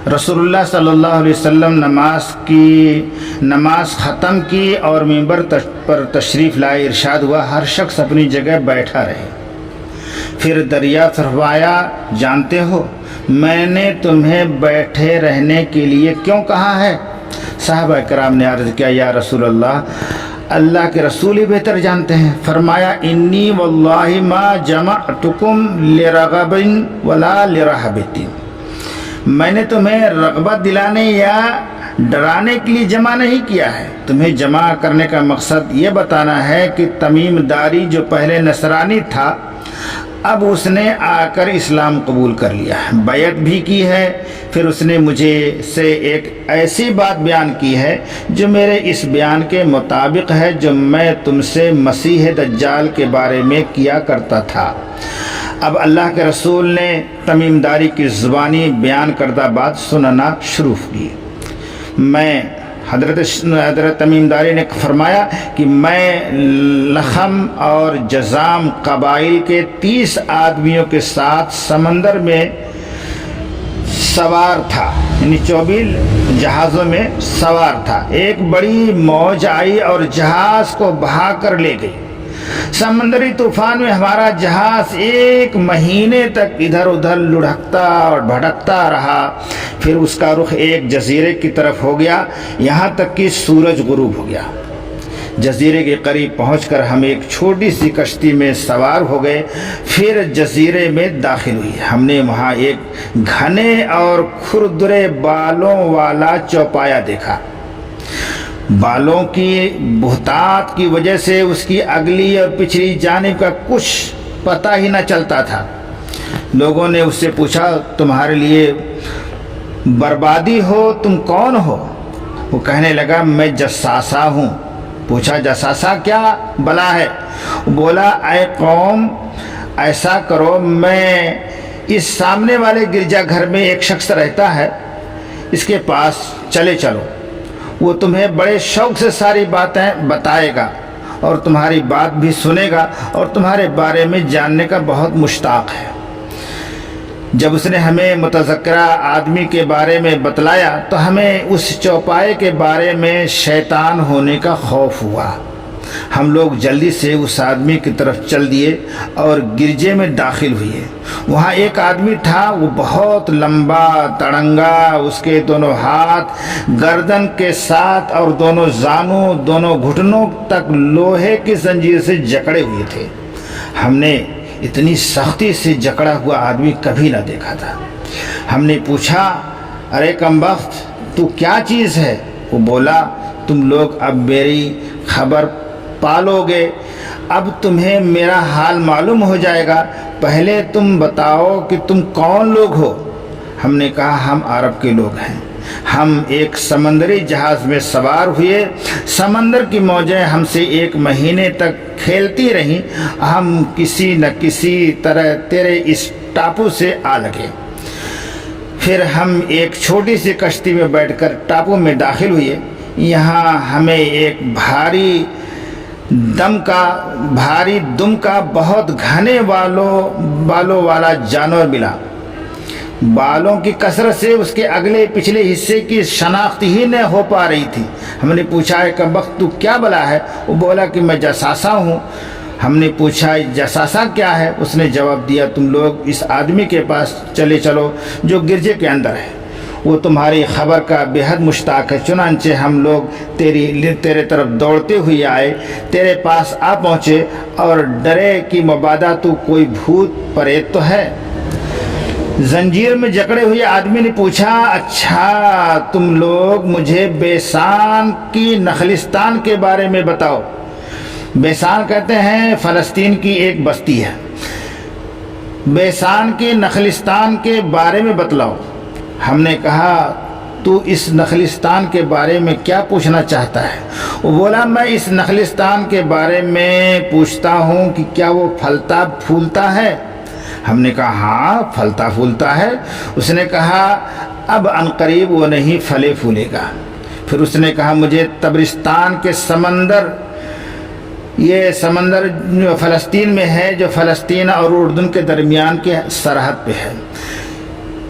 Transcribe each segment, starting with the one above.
رسول اللہ صلی اللہ علیہ وسلم نماز ختم کی اور منبر پر تشریف لائے۔ ارشاد ہوا ہر شخص اپنی جگہ بیٹھا رہے۔ پھر دریافت فرمایا جانتے ہو میں نے تمہیں بیٹھے رہنے کے لیے کیوں کہا ہے؟ صحابہ کرام نے عرض کیا یا رسول اللہ کے رسول ہی بہتر جانتے ہیں۔ فرمایا انی واللہ ما جمعتکم لرغب ولا لرہبۃ، میں نے تمہیں رغبت دلانے یا ڈرانے کے لیے جمع نہیں کیا ہے، تمہیں جمع کرنے کا مقصد یہ بتانا ہے کہ تمیم داری جو پہلے نصرانی تھا اب اس نے آ کر اسلام قبول کر لیا، بیعت بھی کی ہے۔ پھر اس نے مجھے سے ایک ایسی بات بیان کی ہے جو میرے اس بیان کے مطابق ہے جو میں تم سے مسیح دجال کے بارے میں کیا کرتا تھا۔ اب اللہ کے رسول نے تمیم داری کی زبانی بیان کردہ بات سننا شروع کی۔ حضرت تمیم داری نے فرمایا کہ میں لخم اور جذام قبائل کے 30 آدمیوں کے ساتھ سمندر میں سوار تھا، یعنی 24 جہازوں میں سوار تھا۔ ایک بڑی موج آئی اور جہاز کو بہا کر لے گئی۔ سمندری طوفان میں ہمارا جہاز 1 مہینے تک ادھر ادھر لڑھکتا اور بھٹکتا رہا، پھر اس کا رخ ایک جزیرے کی طرف ہو گیا، یہاں تک کہ سورج غروب ہو گیا۔ جزیرے کے قریب پہنچ کر ہم ایک چھوٹی سی کشتی میں سوار ہو گئے، پھر جزیرے میں داخل ہوئی۔ ہم نے وہاں ایک گھنے اور کھردرے بالوں والا چوپایا دیکھا۔ بالوں کی بہتات کی وجہ سے اس کی اگلی اور پچھلی جانب کا کچھ پتہ ہی نہ چلتا تھا۔ لوگوں نے اس سے پوچھا تمہارے لیے بربادی ہو، تم کون ہو؟ وہ کہنے لگا میں جساسہ ہوں۔ پوچھا جساسہ کیا بلا ہے؟ وہ بولا اے قوم ایسا کرو، میں اس سامنے والے گرجا گھر میں ایک شخص رہتا ہے، اس کے پاس چلے چلو، وہ تمہیں بڑے شوق سے ساری باتیں بتائے گا اور تمہاری بات بھی سنے گا اور تمہارے بارے میں جاننے کا بہت مشتاق ہے۔ جب اس نے ہمیں متذکرہ آدمی کے بارے میں بتلایا تو ہمیں اس چوپائے کے بارے میں شیطان ہونے کا خوف ہوا۔ ہم لوگ جلدی سے اس آدمی کی طرف چل دیے اور گرجے میں داخل ہوئے۔ وہاں ایک آدمی تھا، وہ بہت لمبا تڑنگا، اس کے دونوں ہاتھ گردن کے ساتھ اور دونوں زانوں دونوں گھٹنوں تک لوہے کی زنجیر سے جکڑے ہوئے تھے۔ ہم نے اتنی سختی سے جکڑا ہوا آدمی کبھی نہ دیکھا تھا۔ ہم نے پوچھا ارے کمبخت تو کیا چیز ہے؟ وہ بولا تم لوگ اب میری خبر پالو گے، اب تمہیں میرا حال معلوم ہو جائے گا، پہلے تم بتاؤ کہ تم کون لوگ ہو؟ ہم نے کہا ہم عرب کے لوگ ہیں، ہم ایک سمندری جہاز میں سوار ہوئے، سمندر کی موجیں ہم سے 1 مہینے تک کھیلتی رہیں، ہم کسی نہ کسی طرح تیرے اس ٹاپو سے آ لگے۔ پھر ہم ایک چھوٹی سی کشتی میں بیٹھ کر ٹاپو میں داخل ہوئے۔ یہاں ہمیں ایک بھاری دم کا بہت گھنے بالوں والا جانور ملا۔ بالوں کی کثرت سے اس کے اگلے پچھلے حصے کی شناخت ہی نہ ہو پا رہی تھی۔ ہم نے پوچھا ہے کمبخت تو کیا بلا ہے؟ وہ بولا کہ میں جساسہ ہوں۔ ہم نے پوچھا جساسہ کیا ہے؟ اس نے جواب دیا تم لوگ اس آدمی کے پاس چلے چلو جو گرجے کے اندر ہے، وہ تمہاری خبر کا بے حد مشتاق ہے۔ چنانچہ ہم لوگ تیرے طرف دوڑتے ہوئے آئے، تیرے پاس آ پہنچے اور ڈرے کہ مبادا تو کوئی بھوت پریت تو ہے۔ زنجیر میں جکڑے ہوئے آدمی نے پوچھا اچھا تم لوگ مجھے بیسان کی نخلستان کے بارے میں بتاؤ۔ بیسان کہتے ہیں فلسطین کی ایک بستی ہے، بیسان کی نخلستان کے بارے میں بتلاؤ۔ ہم نے کہا تو اس نخلستان کے بارے میں کیا پوچھنا چاہتا ہے؟ وہ بولا میں اس نخلستان کے بارے میں پوچھتا ہوں کہ کیا وہ پھلتا پھولتا ہے؟ ہم نے کہا ہاں پھلتا پھولتا ہے۔ اس نے کہا اب عنقریب وہ نہیں پھلے پھولے گا۔ پھر اس نے کہا مجھے تبرستان کے یہ سمندر جو فلسطین میں ہے، جو فلسطین اور اردن کے درمیان کے سرحد پہ ہے،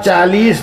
40